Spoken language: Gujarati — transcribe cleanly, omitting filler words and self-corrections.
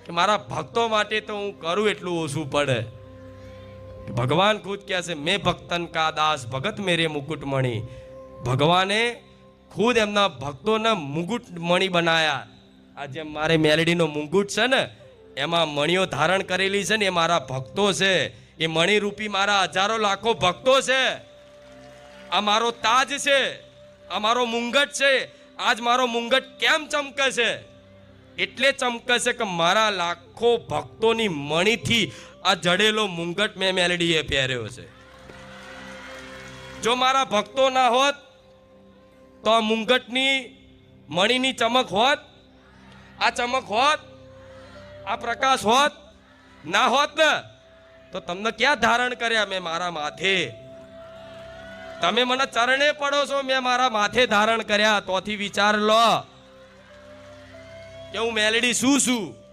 કે મારા ભક્તો માટે તો હું કરું એટલું ઓછું પડે. ભગવાન ખુદ કહે છે, મેં ભક્તન કા દાસ ભગત મેરે મુકુટમણી. ભગવાને ખુદ એમના ભક્તોને મુકુટમણી બનાયા. આ જેમ મારે મેલડીનો મુંગુટ છે ને, એમાં મણીઓ ધારણ કરેલી છે ને, એ મારા ભક્તો છે. એ મણીરૂપી મારા હજારો લાખો ભક્તો છે. આ મારો તાજ છે, આ મારો મુંગટ છે. આજ મારો મુંગટ કેમ ચમકે છે? એટલે ચમકે છે કે મારા લાખો ભક્તોની મણીથી આ જડેલો મુંગટ મેં મેલડીએ પહેર્યો છે. જો મારા ભક્તો ના હોત તો આ મુંગટની મણીની ચમક હોત, આ ચમક હોત, આ પ્રકાશ હોત? ના હોત ને. તો તમને ક્યાં ધારણ કર્યા મેં? મારા માથે. તમે મને ચરણે પડો છો, મેં મારા માથે ધારણ કર્યા. તોથી વિચાર લો કે હું મેલડી શું છું.